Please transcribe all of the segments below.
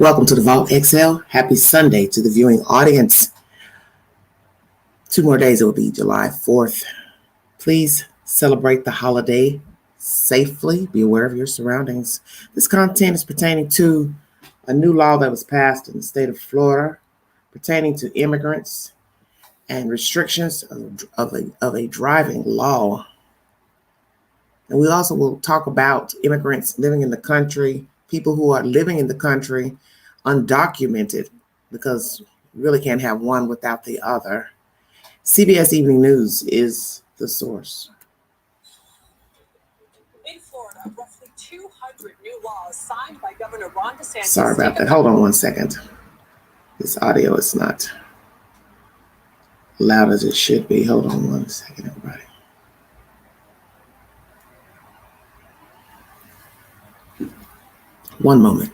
Welcome to the Vault XL. Happy Sunday to the viewing audience. 2 more days, it will be July 4th. Please celebrate the holiday safely. Be aware of your surroundings. This content is pertaining to a new law that was passed in the state of Florida pertaining to immigrants and restrictions of a driving law. And we also will talk about immigrants living in the country, people who are living in the country undocumented, because you really can't have one without the other. CBS Evening News is the source. In Florida, roughly 200 new laws signed by Governor Ron DeSantis. Sorry about that. Hold on one second. This audio is not loud as it should be. Hold on one second, everybody. One moment.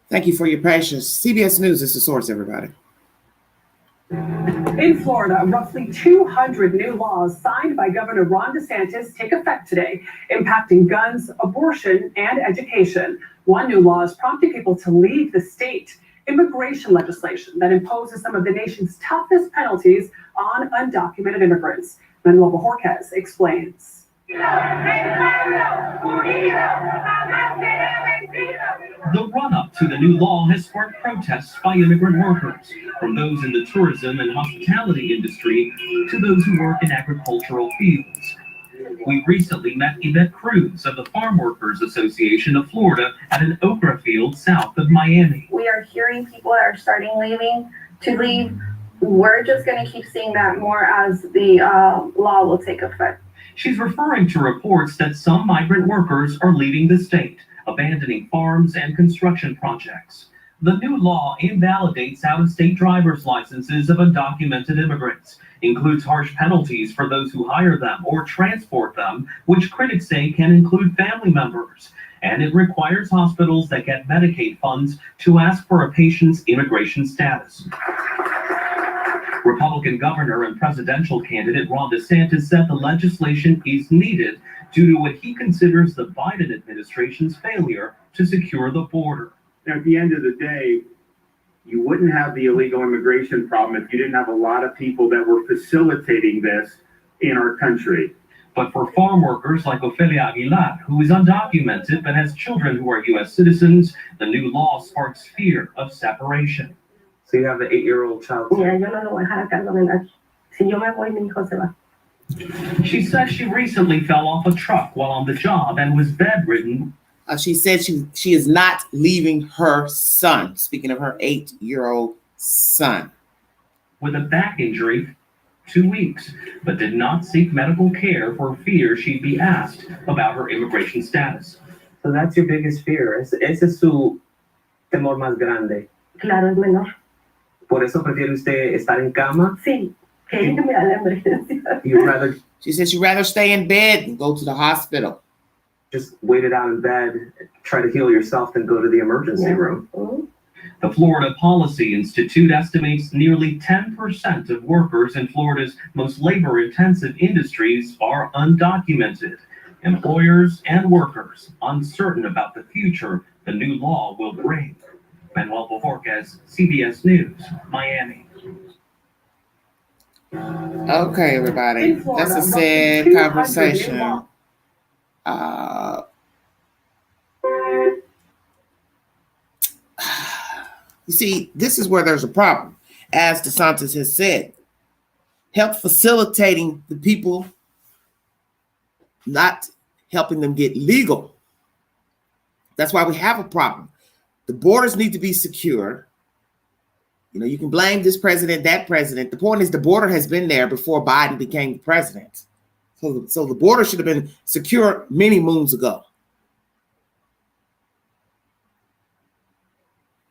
Thank you for your patience. CBS News is the source, everybody. In Florida, roughly 200 new laws signed by Governor Ron DeSantis take effect today, impacting guns, abortion, and education. One new law is prompting people to leave the state. Immigration legislation that imposes some of the nation's toughest penalties on undocumented immigrants. Manuel Bojorquez explains. The run-up to the new law has sparked protests by immigrant workers, from those in the tourism and hospitality industry to those who work in agricultural fields. We recently met Yvette Cruz of the Farm Workers Association of Florida at an okra field south of Miami. We are hearing people that are starting to leave. We're just going to keep seeing that more as the law will take effect. She's referring to reports that some migrant workers are leaving the state, abandoning farms and construction projects. The new law invalidates out-of-state driver's licenses of undocumented immigrants, includes harsh penalties for those who hire them or transport them, which critics say can include family members, and it requires hospitals that get Medicaid funds to ask for a patient's immigration status. Republican governor and presidential candidate Ron DeSantis said the legislation is needed due to what he considers the Biden administration's failure to secure the border. At the end of the day, you wouldn't have the illegal immigration problem if you didn't have a lot of people that were facilitating this in our country. But for farm workers like Ofelia Aguilar, who is undocumented but has children who are U.S. citizens, the new law sparks fear of separation. So you have an 8-year-old child. Yeah, yo no lo voy a dejar a cargo de nadie. Si yo me voy, mi hijo se va. She says she recently fell off a truck while on the job and was bedridden. She said she is not leaving her son, speaking of her 8-year-old son, With a back injury 2 weeks, but did not seek medical care for fear she'd be asked about her immigration status. So that's your biggest fear. Ese es su temor más grande. Claro, es menor. Por eso prefiere usted estar en cama. Sí, que irme a la emergencia. You'd rather She said she'd rather stay in bed and go to the hospital. just wait it out in bed, try to heal yourself, than go to the emergency room. Mm-hmm. The Florida Policy Institute estimates nearly 10% of workers in Florida's most labor-intensive industries are undocumented. Employers and workers uncertain about the future the new law will bring. Manuel Bojorquez, CBS News, Miami. Okay, everybody. That's a sad conversation. You see, this is where there's a problem. As DeSantis has said, help facilitating the people, not helping them get legal. That's why we have a problem. The borders need to be secure. You know, you can blame this president, that president. The point is the border has been there before Biden became the president. So the border should have been secure many moons ago.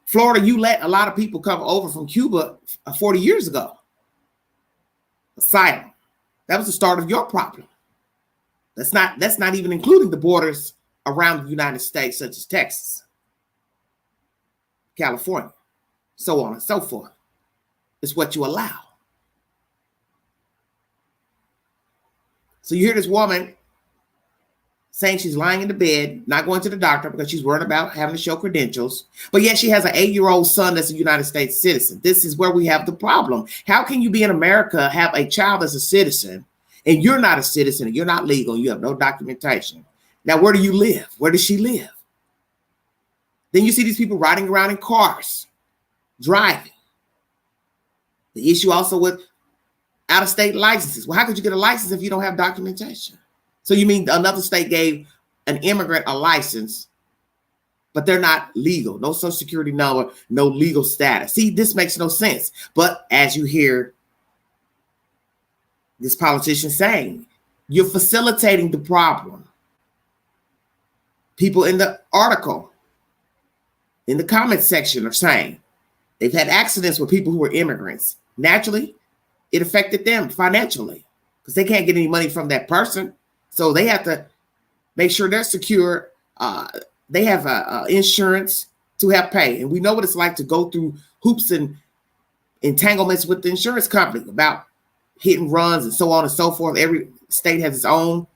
Florida, you let a lot of people come over from Cuba 40 years ago. Asylum. That was the start of your problem. That's not even including the borders around the United States, such as Texas, California, so on and so forth. It's what you allow. So you hear this woman saying she's lying in the bed, not going to the doctor because she's worried about having to show credentials. But yet she has an 8-year-old son that's a United States citizen. This is where we have the problem. How can you be in America, have a child that's a citizen, and you're not a citizen, and you're not legal, and you have no documentation? Now, where do you live? Where does she live? Then you see these people riding around in cars, driving. The issue also with out-of-state licenses. Well, how could you get a license if you don't have documentation? So you mean another state gave an immigrant a license, but they're not legal, no social security number, no legal status. See, this makes no sense. But as you hear this politician saying, you're facilitating the problem. People in the article, in the comment section are saying they've had accidents with people who were immigrants. Naturally, it affected them financially because they can't get any money from that person. So they have to make sure they're secure. They have insurance to help pay. And we know what it's like to go through hoops and entanglements with the insurance company about hit and runs and so on and so forth. Every state has its own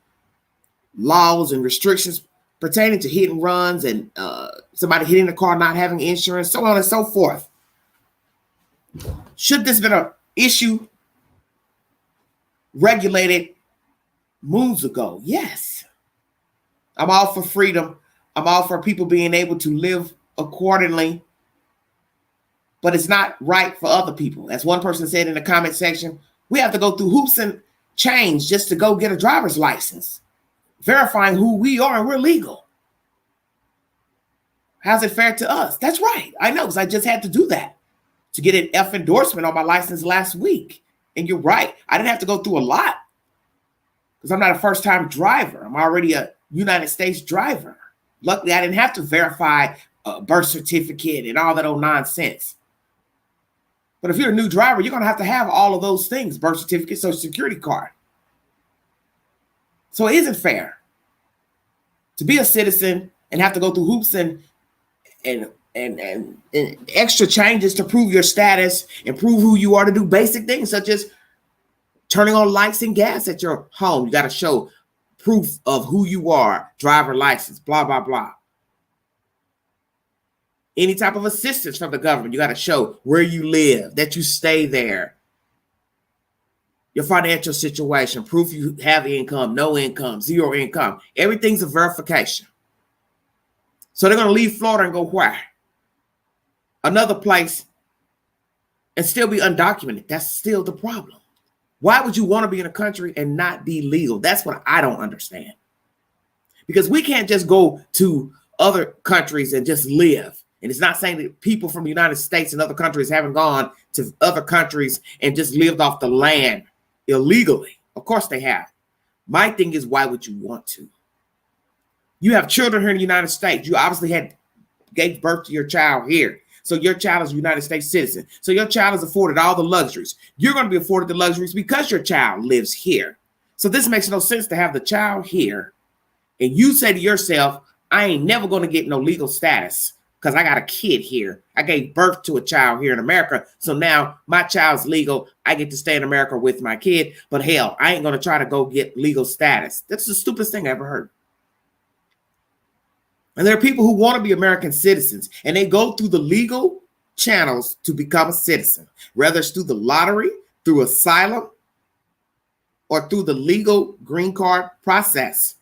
laws and restrictions pertaining to hit and runs and somebody hitting the car, not having insurance, so on and so forth. Should this have been an issue regulated moons ago? Yes. I'm all for freedom. I'm all for people being able to live accordingly, but it's not right for other people. As one person said in the comment section, we have to go through hoops and chains just to go get a driver's license, verifying who we are and we're legal. How's it fair to us? That's right. I know, because I just had to do that to get an F endorsement on my license last week. And you're right. I didn't have to go through a lot because I'm not a first-time driver. I'm already a United States driver. Luckily, I didn't have to verify a birth certificate and all that old nonsense. But if you're a new driver, you're going to have all of those things: birth certificate, social security card. So it isn't fair to be a citizen and have to go through hoops and extra changes to prove your status and prove who you are, to do basic things such as turning on lights and gas at your home. You got to show proof of who you are, driver license, blah, blah, blah. Any type of assistance from the government, you got to show where you live, that you stay there, your financial situation, proof you have income, no income, zero income. Everything's a verification. So they're going to leave Florida and go where? Another place and still be undocumented. That's still the problem. Why would you want to be in a country and not be legal? That's what I don't understand. Because we can't just go to other countries and just live. And it's not saying that people from the United States and other countries haven't gone to other countries and just lived off the land illegally. Of course they have. My thing is, why would you want to? You have children here in the United States. You obviously gave birth to your child here. So your child is a United States citizen. So your child is afforded all the luxuries. You're going to be afforded the luxuries because your child lives here. So this makes no sense to have the child here. And you say to yourself, I ain't never going to get no legal status because I got a kid here. I gave birth to a child here in America. So now my child's legal. I get to stay in America with my kid. But hell, I ain't going to try to go get legal status. That's the stupidest thing I ever heard. And there are people who want to be American citizens, and they go through the legal channels to become a citizen, whether it's through the lottery, through asylum, or through the legal green card process.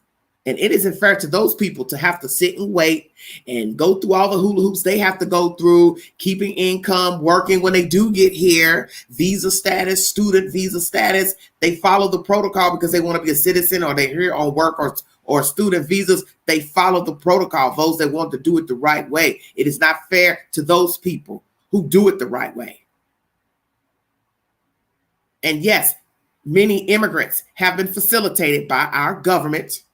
And it isn't fair to those people to have to sit and wait and go through all the hula hoops they have to go through, keeping income, working when they do get here, visa status, student visa status. They follow the protocol because they want to be a citizen, or they're here on work or student visas. They follow the protocol, those that want to do it the right way. It is not fair to those people who do it the right way. And yes, many immigrants have been facilitated by our government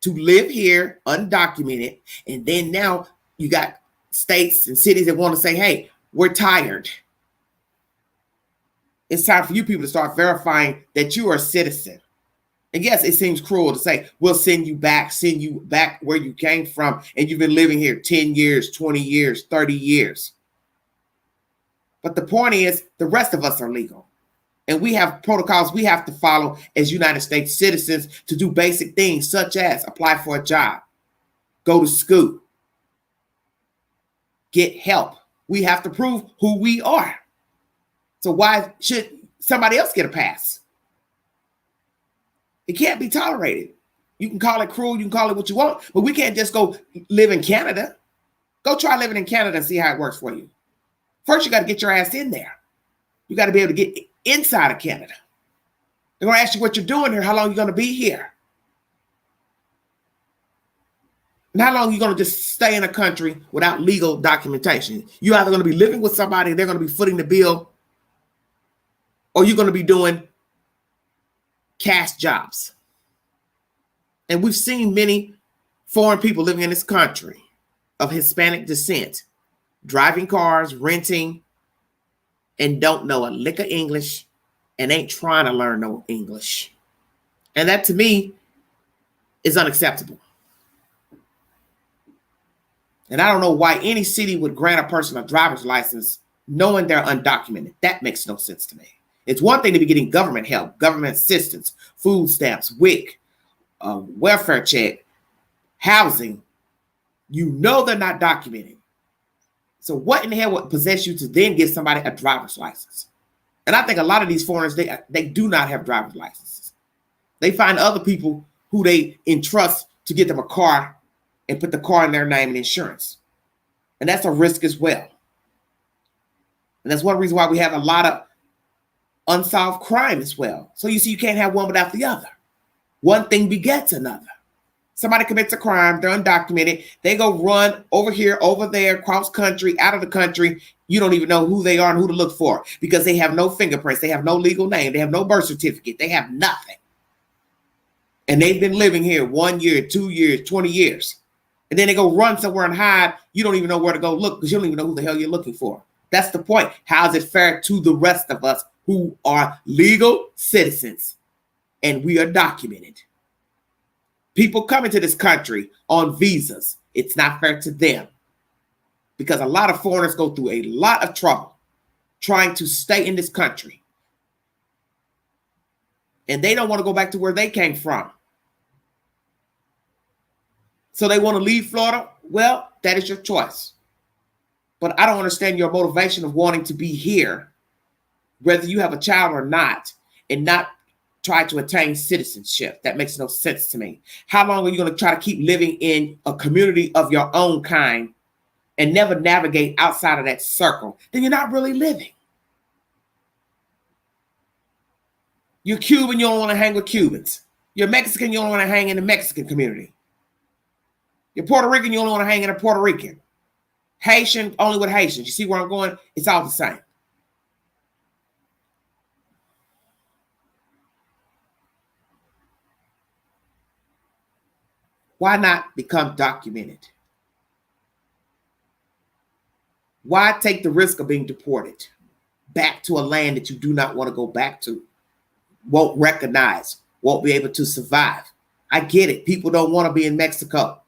to live here undocumented. And then now you got states and cities that want to say, hey, we're tired. It's time for you people to start verifying that you are a citizen. And yes, it seems cruel to say, we'll send you back where you came from. And you've been living here 10 years, 20 years, 30 years. But the point is, the rest of us are legal. And we have protocols we have to follow as United States citizens to do basic things such as apply for a job, go to school, get help. We have to prove who we are. So why should somebody else get a pass? It can't be tolerated. You can call it cruel, you can call it what you want, but we can't just go live in Canada. Go try living in Canada and see how it works for you. First, you got to get your ass in there. You got to be able to get inside of Canada. They're going to ask you what you're doing here, how long you're going to be here. And how long you're going to just stay in a country without legal documentation. You're either going to be living with somebody, they're going to be footing the bill, or you're going to be doing cash jobs. And we've seen many foreign people living in this country of Hispanic descent, driving cars, renting, and don't know a lick of English and ain't trying to learn no English. And that to me is unacceptable. And I don't know why any city would grant a person a driver's license knowing they're undocumented. That makes no sense to me. It's one thing to be getting government help, government assistance, food stamps, WIC, welfare check, housing. You know they're not documented. So what in the hell would possess you to then give somebody a driver's license? And I think a lot of these foreigners, they do not have driver's licenses. They find other people who they entrust to get them a car and put the car in their name and insurance. And that's a risk as well. And that's one reason why we have a lot of unsolved crime as well. So you see, you can't have one without the other. One thing begets another. Somebody commits a crime, they're undocumented, they go run over here, over there, cross country, out of the country. You don't even know who they are and who to look for because they have no fingerprints, they have no legal name, they have no birth certificate, they have nothing. And they've been living here 1 year, 2 years, 20 years. And then they go run somewhere and hide. You don't even know where to go look because you don't even know who the hell you're looking for. That's the point. How is it fair to the rest of us who are legal citizens and we are documented? People coming to this country on visas, it's not fair to them because a lot of foreigners go through a lot of trouble trying to stay in this country. And they don't want to go back to where they came from. So they want to leave Florida? Well, that is your choice. But I don't understand your motivation of wanting to be here, whether you have a child or not, and not try to attain citizenship. That makes no sense to me. How long are you going to try to keep living in a community of your own kind and never navigate outside of that circle? Then you're not really living. You're Cuban, you don't want to hang with Cubans. You're Mexican, you don't want to hang in the Mexican community. You're Puerto Rican, you only want to hang in a Puerto Rican. Haitian, only with Haitians. You see where I'm going? It's all the same. Why not become documented? Why take the risk of being deported back to a land that you do not want to go back to, won't recognize, won't be able to survive? I get it. People don't want to be in Mexico.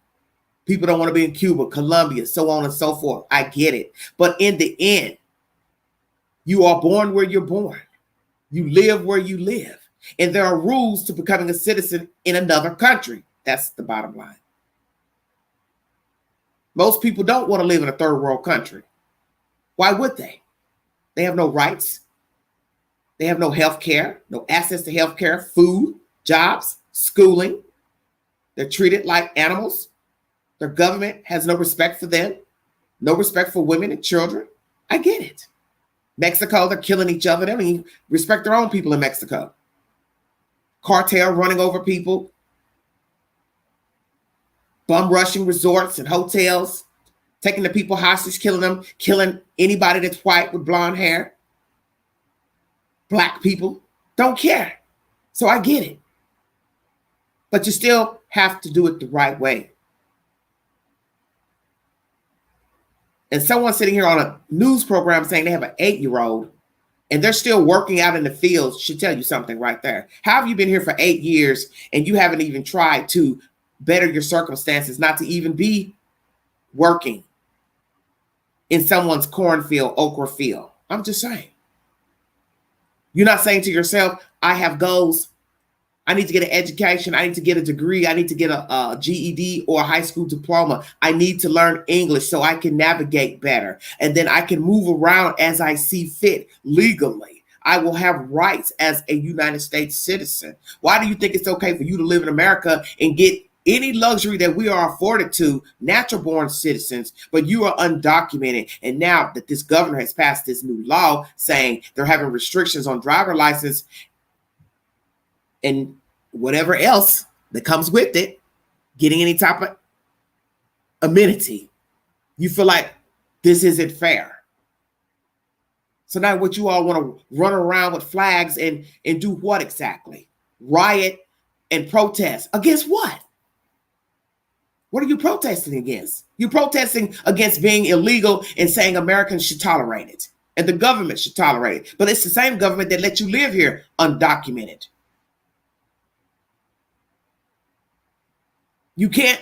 People don't want to be in Cuba, Colombia, so on and so forth. I get it. But in the end, you are born where you're born. You live where you live. And there are rules to becoming a citizen in another country. That's the bottom line. Most people don't want to live in a third world country. Why would they? They have no rights. They have no health care, no access to health care, food, jobs, schooling. They're treated like animals. Their government has no respect for them, no respect for women and children. I get it. Mexico, they're killing each other. They don't even respect their own people in Mexico. Cartel running over people, bum rushing resorts and hotels, taking the people hostage, killing them, killing anybody that's white with blonde hair. Black people don't care. So I get it. But you still have to do it the right way. And someone sitting here on a news program saying they have an 8-year-old and they're still working out in the fields should tell you something right there. How have you been here for 8 years and you haven't even tried to better your circumstances, not to even be working in someone's cornfield, okra field? I'm just saying. You're not saying to yourself, I have goals. I need to get an education. I need to get a degree. I need to get a GED or a high school diploma. I need to learn English so I can navigate better. And then I can move around as I see fit legally. I will have rights as a United States citizen. Why do you think it's okay for you to live in America and get any luxury that we are afforded to natural born citizens, but you are undocumented? And now that this governor has passed this new law saying they're having restrictions on driver license and whatever else that comes with it, getting any type of amenity, you feel like this isn't fair. So now what you all want to run around with flags and do what exactly? Riot and protest. Against what? What are you protesting against? You're protesting against being illegal and saying Americans should tolerate it and the government should tolerate it. But it's the same government that let you live here undocumented. You can't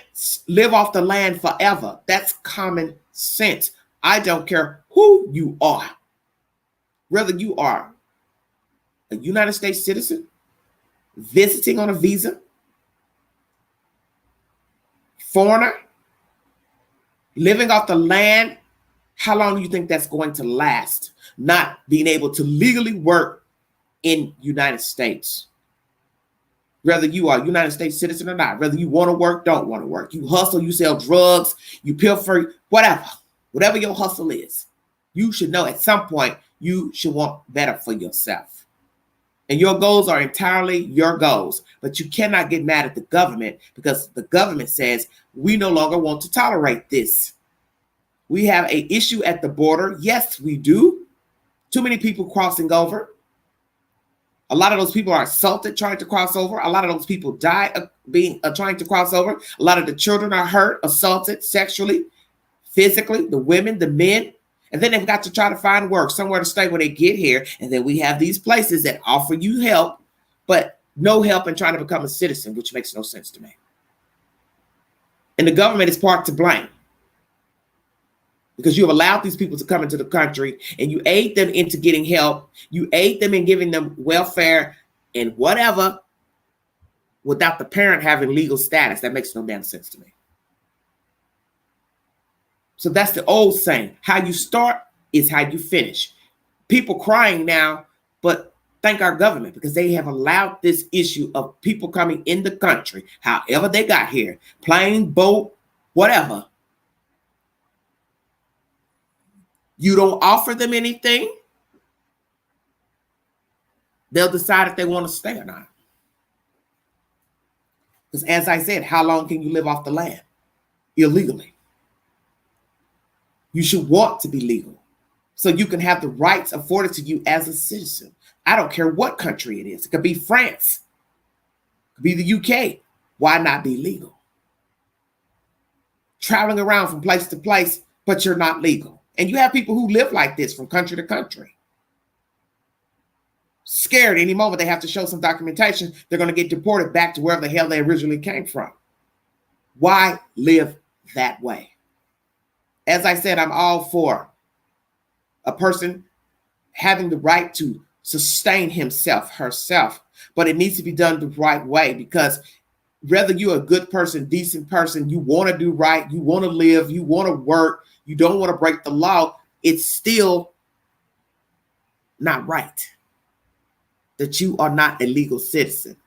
live off the land forever. That's common sense. I don't care who you are. Whether you are a United States citizen, visiting on a visa, foreigner, living off the land, how long do you think that's going to last? Not being able to legally work in United States. Whether you are a United States citizen or not, whether you want to work, don't want to work. You hustle, you sell drugs, you pilfer, whatever your hustle is. You should know at some point you should want better for yourself. And your goals are entirely your goals, but you cannot get mad at the government because the government says we no longer want to tolerate this. We have an issue at the border. Yes, we do. Too many people crossing over. A lot of those people are assaulted trying to cross over. A lot of those people die trying to cross over. A lot of the children are hurt, assaulted sexually, physically, the women, the men. And then they've got to try to find work, somewhere to stay when they get here. And then we have these places that offer you help, but no help in trying to become a citizen, which makes no sense to me. And the government is part to blame. Because you have allowed these people to come into the country and you aid them into getting help. You aid them in giving them welfare and whatever without the parent having legal status. That makes no damn sense to me. So that's the old saying. How you start is how you finish. People crying now, but thank our government because they have allowed this issue of people coming in the country, however they got here, plane, boat, whatever. You don't offer them anything, they'll decide if they want to stay or not. Because as I said, how long can you live off the land illegally? You should want to be legal so you can have the rights afforded to you as a citizen. I don't care what country it is. It could be France. It could be the UK. Why not be legal? Traveling around from place to place, but you're not legal. And you have people who live like this from country to country. Scared any moment they have to show some documentation, they're going to get deported back to wherever the hell they originally came from. Why live that way? As I said, I'm all for a person having the right to sustain himself, herself, but it needs to be done the right way because whether you're a good person, decent person, you want to do right, you want to live, you want to work, you don't want to break the law, it's still not right that you are not a legal citizen.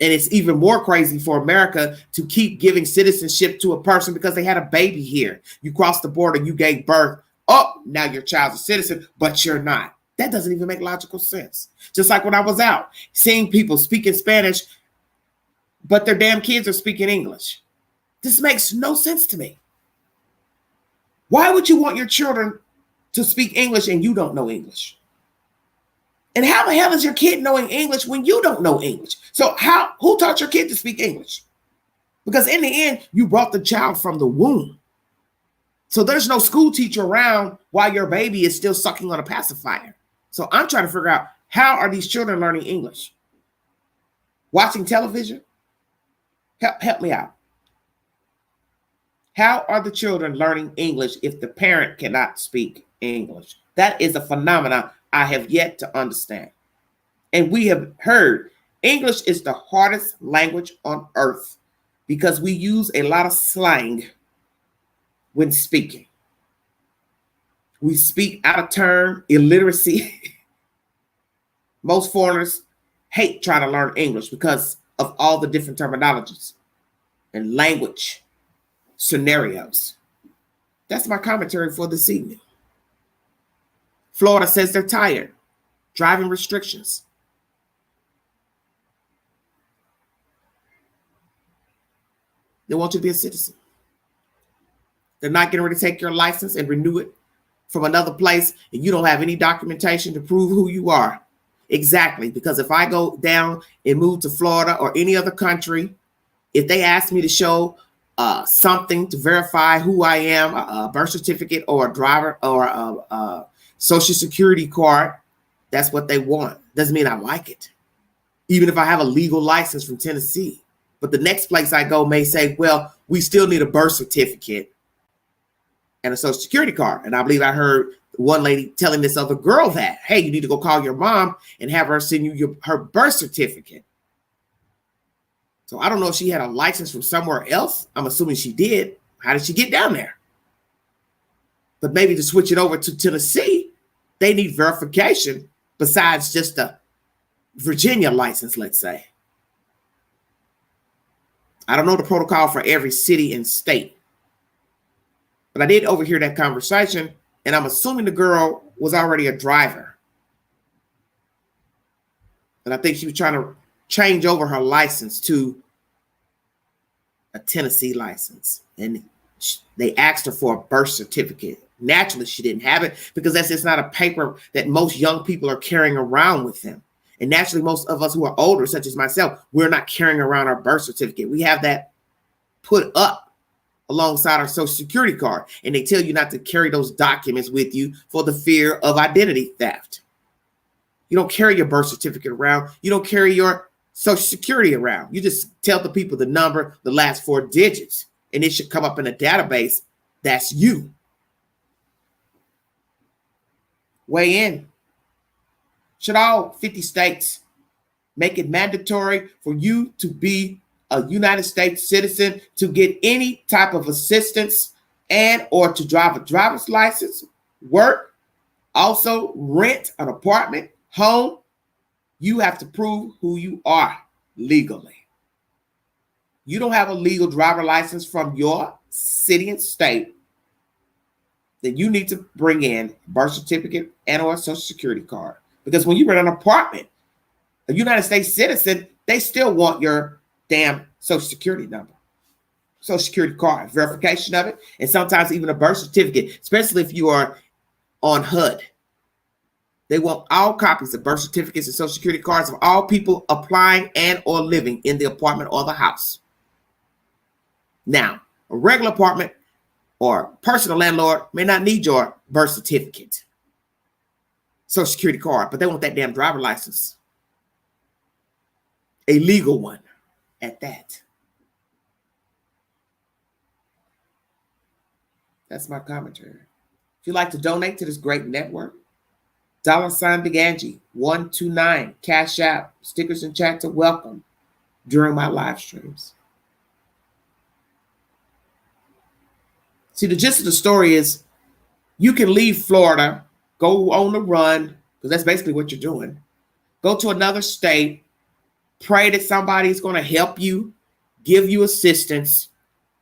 And it's even more crazy for America to keep giving citizenship to a person because they had a baby here. You crossed the border, you gave birth. Oh, now your child's a citizen, but you're not. That doesn't even make logical sense. Just like when I was out, seeing people speaking Spanish, but their damn kids are speaking English. This makes no sense to me. Why would you want your children to speak English and you don't know English? And how the hell is your kid knowing English when you don't know English? So who taught your kid to speak English? Because in the end, you brought the child from the womb. So there's no school teacher around while your baby is still sucking on a pacifier. So I'm trying to figure out, how are these children learning English? Watching television? Help me out. How are the children learning English if the parent cannot speak English? That is a phenomenon I have yet to understand. And we have heard English is the hardest language on earth because we use a lot of slang when speaking. We speak out of turn, illiteracy. Most foreigners hate trying to learn English because of all the different terminologies and language scenarios. That's my commentary for this evening. Florida says they're tired. Driving restrictions. They want you to be a citizen. They're not getting ready to take your license and renew it from another place, and you don't have any documentation to prove who you are. Exactly, because if I go down and move to Florida or any other country, if they ask me to show something to verify who I am, a birth certificate or a driver or a social security card, that's what they want. Doesn't mean I like it. Even if I have a legal license from Tennessee. But the next place I go may say, well, we still need a birth certificate and a social security card. And I believe I heard one lady telling this other girl that, hey, you need to go call your mom and have her send you her birth certificate. So I don't know if she had a license from somewhere else. I'm assuming she did. How did she get down there? But maybe to switch it over to Tennessee, they need verification besides just a Virginia license, let's say. I don't know the protocol for every city and state. But I did overhear that conversation, and I'm assuming the girl was already a driver. And I think she was trying to change over her license to a Tennessee license. And they asked her for a birth certificate. Naturally, she didn't have it because that's just not a paper that most young people are carrying around with them. And naturally, most of us who are older, such as myself, we're not carrying around our birth certificate. We have that put up alongside our social security card. And they tell you not to carry those documents with you for the fear of identity theft. You don't carry your birth certificate around. You don't carry your social security around. You just tell the people the number, the last 4 digits, and it should come up in a database. That's you. Weigh in. Should all 50 states make it mandatory for you to be a United States citizen to get any type of assistance and or to drive a driver's license, work, also rent an apartment, home? You have to prove who you are legally. You don't have a legal driver license from your city and state, then you need to bring in a birth certificate and or a social security card. Because when you rent an apartment, a United States citizen, they still want your damn social security number, social security card, verification of it, and sometimes even a birth certificate, especially if you are on HUD. They want all copies of birth certificates and social security cards of all people applying and or living in the apartment or the house. Now, a regular apartment or personal landlord may not need your birth certificate, social security card, but they want that damn driver license. A legal one at that. That's my commentary. If you'd like to donate to this great network, $ Big Angie 129, Cash App, stickers and chats are welcome during my live streams. See, the gist of the story is you can leave Florida, go on the run, because that's basically what you're doing. Go to another state, pray that somebody's going to help you, give you assistance,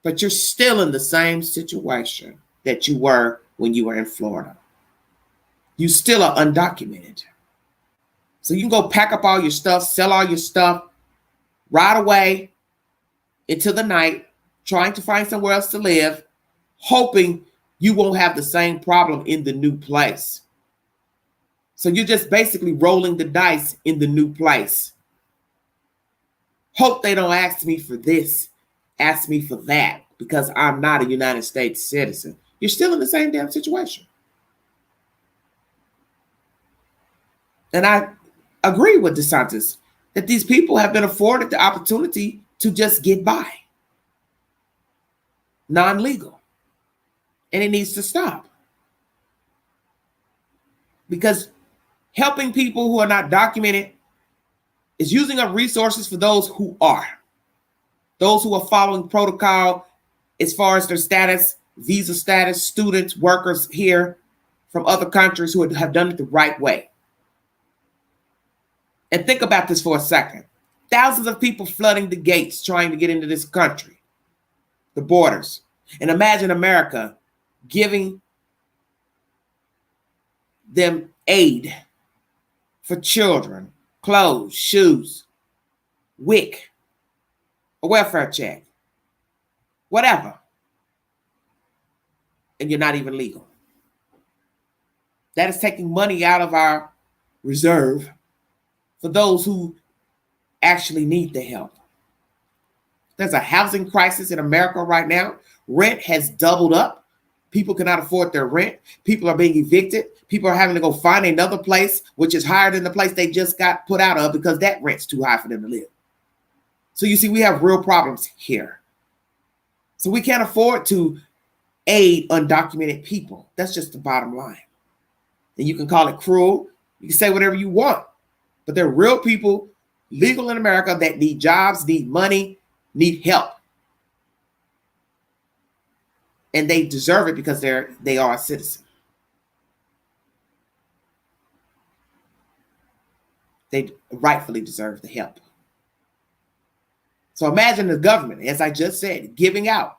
but you're still in the same situation that you were when you were in Florida. You still are undocumented. So you can go pack up all your stuff, sell all your stuff, ride away into the night, trying to find somewhere else to live, hoping you won't have the same problem in the new place. So you're just basically rolling the dice in the new place. Hope they don't ask me for this, ask me for that, because I'm not a United States citizen. You're still in the same damn situation. And I agree with DeSantis that these people have been afforded the opportunity to just get by. Non-legal. And it needs to stop. Because helping people who are not documented is using up resources for those who are. Those who are following protocol as far as their status, visa status, students, workers here from other countries who have done it the right way. And think about this for a second. Thousands of people flooding the gates trying to get into this country, the borders. And imagine America giving them aid for children, clothes, shoes, WIC, a welfare check, whatever. And you're not even legal. That is taking money out of our reserve for those who actually need the help. There's a housing crisis in America right now. Rent has doubled up. People cannot afford their rent. People are being evicted. People are having to go find another place, which is higher than the place they just got put out of because that rent's too high for them to live. So you see, we have real problems here. So we can't afford to aid undocumented people. That's just the bottom line. And you can call it cruel. You can say whatever you want. But there are real people legal in America that need jobs, need money, need help. And they deserve it because they are a citizen. They rightfully deserve the help. So imagine the government, as I just said, giving out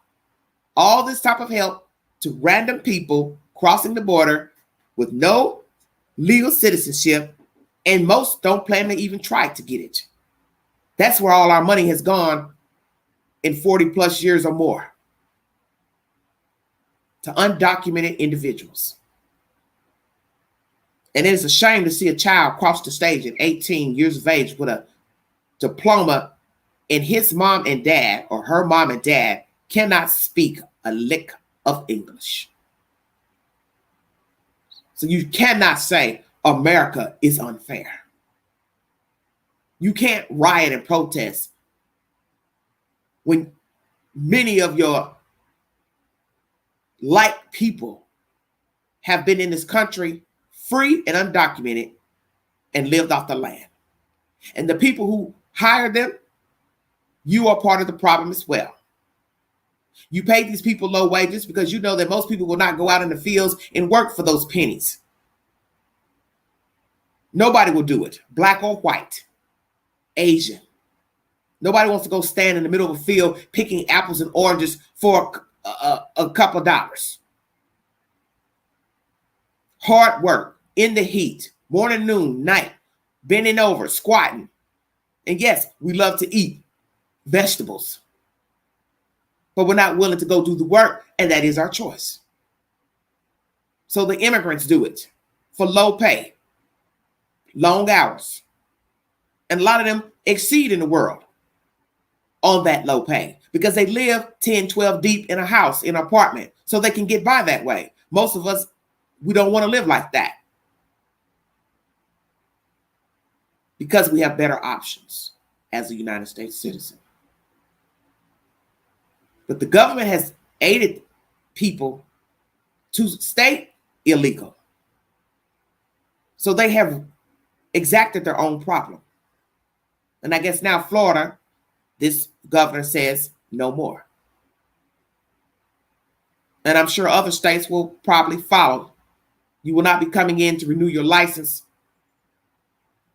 all this type of help to random people crossing the border with no legal citizenship, and most don't plan to even try to get it. That's where all our money has gone in 40 plus years or more, to undocumented individuals. And it is a shame to see a child cross the stage at 18 years of age with a diploma, and his mom and dad, or her mom and dad, cannot speak a lick of English. So you cannot say America is unfair. You can't riot and protest when many of your like people have been in this country free and undocumented and lived off the land. And the people who hired them, you are part of the problem as well. You pay these people low wages because you know that most people will not go out in the fields and work for those pennies. Nobody will do it, black or white, Asian. Nobody wants to go stand in the middle of a field picking apples and oranges for a couple of dollars. Hard work in the heat, morning, noon, night, bending over, squatting. And yes, we love to eat vegetables, but we're not willing to go do the work, and that is our choice. So the immigrants do it for low pay, long hours. And a lot of them exceed in the world on that low pay because they live 10, 12 deep in a house, in an apartment, so they can get by that way. Most of us, we don't want to live like that because we have better options as a United States citizen. But the government has aided people to stay illegal. So they have exacted their own problem. And I guess now Florida, this governor says no more. And I'm sure other states will probably follow. You will not be coming in to renew your license,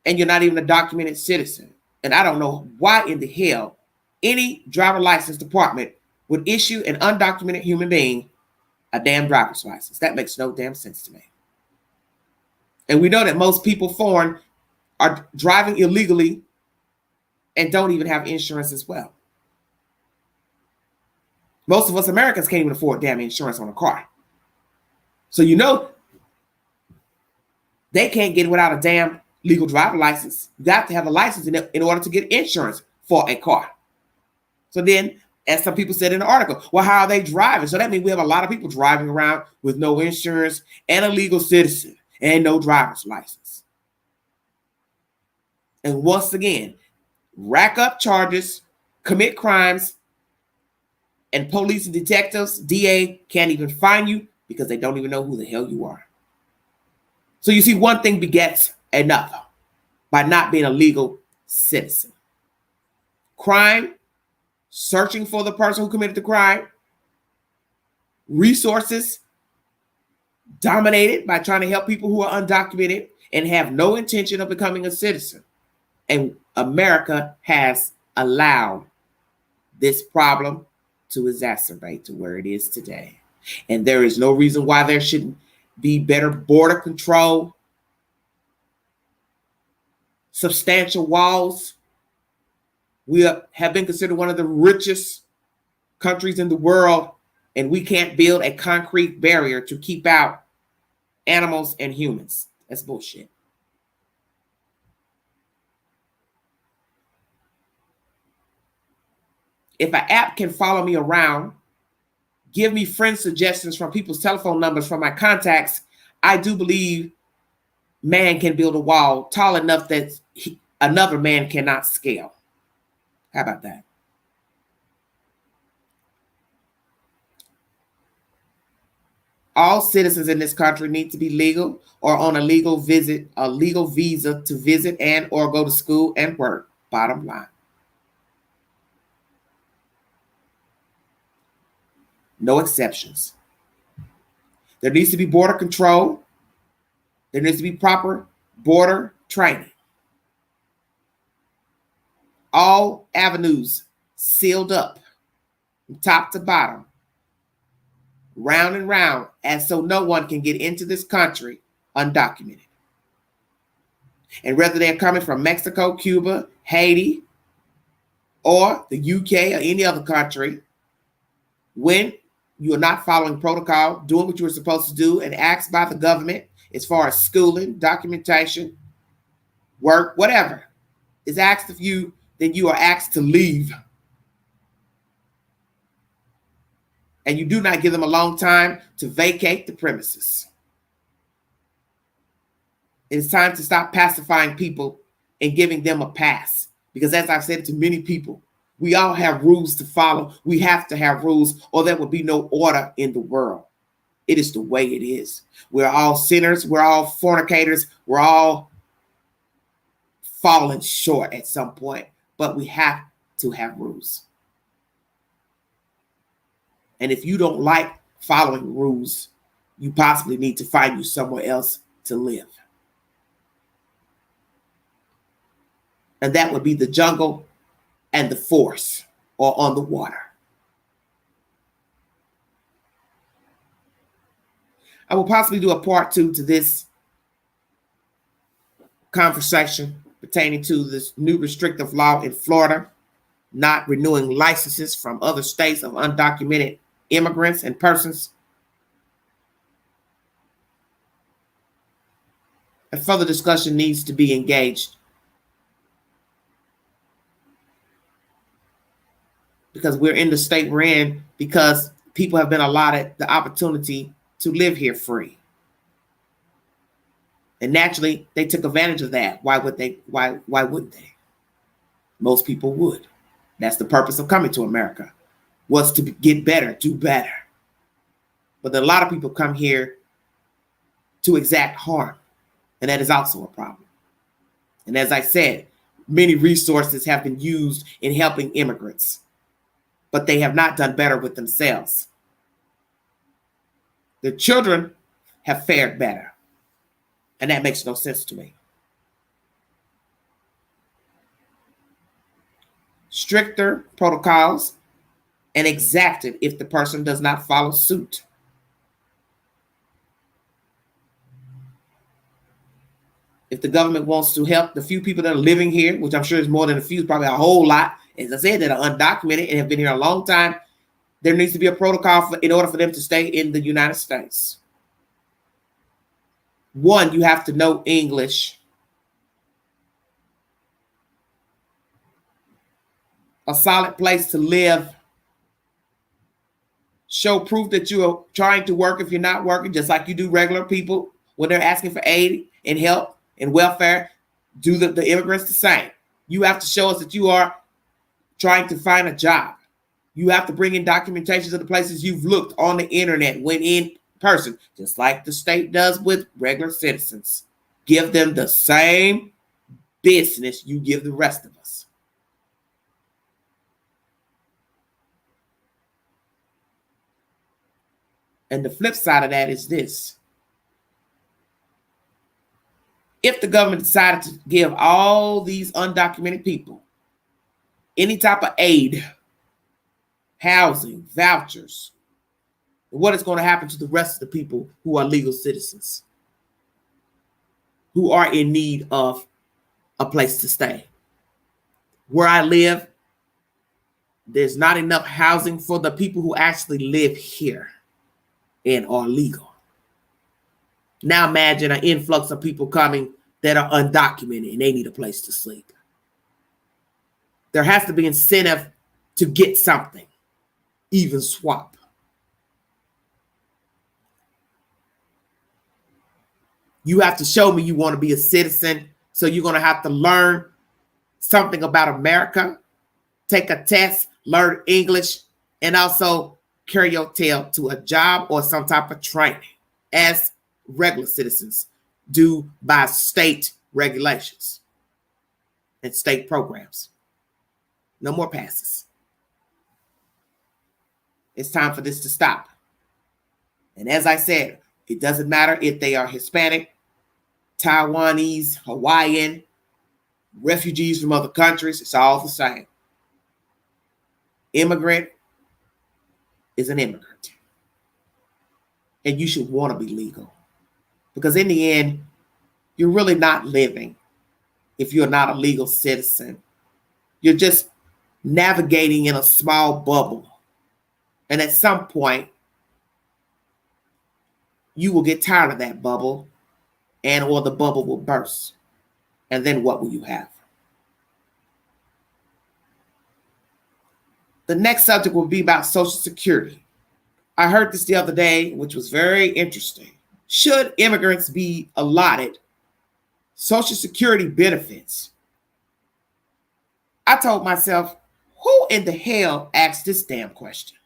and you're not even a documented citizen. And I don't know why in the hell any driver license department would issue an undocumented human being a damn driver's license. That makes no damn sense to me. And we know that most people foreign are driving illegally and don't even have insurance as well. Most of us Americans can't even afford damn insurance on a car. So you know they can't get it without a damn legal driver license. You got to have a license in order to get insurance for a car. So then, as some people said in the article, well, how are they driving? So that means we have a lot of people driving around with no insurance and a legal citizen and no driver's license. And once again, rack up charges, commit crimes, and police and detectives, DA can't even find you because they don't even know who the hell you are. So you see, one thing begets another by not being a legal citizen. Crime, searching for the person who committed the crime, resources dominated by trying to help people who are undocumented and have no intention of becoming a citizen. And America has allowed this problem to exacerbate to where it is today. And there is no reason why there shouldn't be better border control, substantial walls. We have been considered one of the richest countries in the world, and we can't build a concrete barrier to keep out animals and humans. That's bullshit. If an app can follow me around, give me friend suggestions from people's telephone numbers from my contacts, I do believe man can build a wall tall enough that another man cannot scale. How about that? All citizens in this country need to be legal or on a legal visa to visit and or go to school and work. Bottom line. No exceptions. There needs to be border control. There needs to be proper border training. All avenues sealed up from top to bottom, round and round, as so no one can get into this country undocumented. And whether they're coming from Mexico, Cuba, Haiti, or the UK or any other country, when you are not following protocol, doing what you were supposed to do and asked by the government as far as schooling, documentation, work, whatever is asked of you, then you are asked to leave. And you do not give them a long time to vacate the premises. It's time to stop pacifying people and giving them a pass. Because as I've said to many people, we all have rules to follow. We have to have rules or there will be no order in the world. It is the way it is. We're all sinners. We're all fornicators. We're all falling short at some point. But we have to have rules. And if you don't like following rules, you possibly need to find you somewhere else to live. And that would be the jungle and the forest or on the water. I will possibly do a part 2 to this conversation pertaining to this new restrictive law in Florida, not renewing licenses from other states of undocumented immigrants and persons. And further discussion needs to be engaged. Because we're in the state we're in because people have been allotted the opportunity to live here free. And naturally, they took advantage of that. Why would they? Why wouldn't they? Most people would. That's the purpose of coming to America, was to get better, do better. But a lot of people come here to exact harm, and that is also a problem. And as I said, many resources have been used in helping immigrants, but they have not done better with themselves. Their children have fared better, and that makes no sense to me. stricter protocols, and exacted if the person does not follow suit. If the government wants to help the few people that are living here, which I'm sure is more than a few, probably a whole lot, as I said, that are undocumented and have been here a long time, there needs to be a protocol in order for them to stay in the United States. One, you have to know English. A solid place to live. Show proof that you are trying to work if you're not working, just like you do regular people when they're asking for aid and help and welfare. Do the immigrants the same. You have to show us that you are trying to find a job. You have to bring in documentations of the places you've looked on the internet, went in person, just like the state does with regular citizens. Give them the same business you give the rest of us. And the flip side of that is this. If the government decided to give all these undocumented people any type of aid, housing, vouchers, what is going to happen to the rest of the people who are legal citizens, who are in need of a place to stay? Where I live, there's not enough housing for the people who actually live here and are legal. Now imagine an influx of people coming that are undocumented and they need a place to sleep. There has to be incentive to get something, even swap. You have to show me you want to be a citizen, so you're going to have to learn something about America, take a test, learn English, and also carry your tail to a job or some type of training, as regular citizens do by state regulations and state programs. No more passes. It's time for this to stop. And as I said, it doesn't matter if they are Hispanic, Taiwanese, Hawaiian, refugees from other countries, it's all the same. Immigrant is an immigrant. And you should want to be legal. Because in the end, you're really not living if you're not a legal citizen. You're just navigating in a small bubble. And at some point, you will get tired of that bubble, and or the bubble will burst. And then what will you have? The next subject will be about Social Security. I heard this the other day, which was very interesting. Should immigrants be allotted Social Security benefits? I told myself, who in the hell asked this damn question?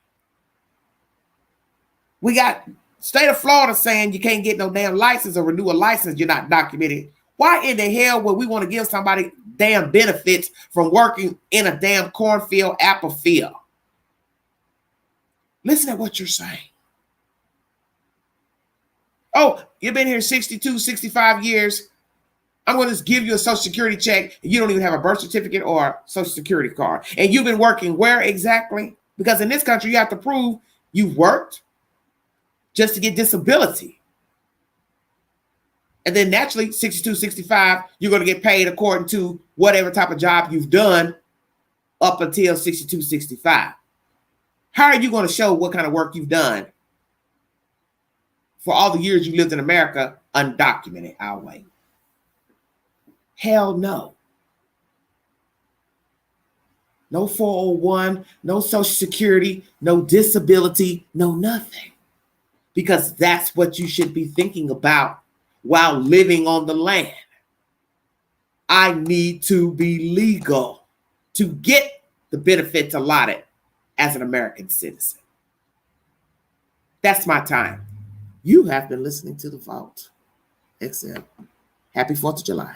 We got state of Florida saying you can't get no damn license or renew a license, you're not documented. Why in the hell would we want to give somebody damn benefits from working in a damn cornfield, apple field? Listen to what you're saying. Oh, you've been here 62, 65 years. I'm going to just give you a Social Security check. And you don't even have a birth certificate or Social Security card. And you've been working where exactly? Because in this country, you have to prove you've worked just to get disability. And then naturally, 62, 65, you're going to get paid according to whatever type of job you've done up until 62, 65. How are you going to show what kind of work you've done for all the years you lived in America undocumented our way? Hell no. No 401, no Social Security, no disability, no nothing. Because that's what you should be thinking about while living on the land. I need to be legal to get the benefits allotted as an American citizen. That's my time. You have been listening to The Vault XL. Happy 4th of July.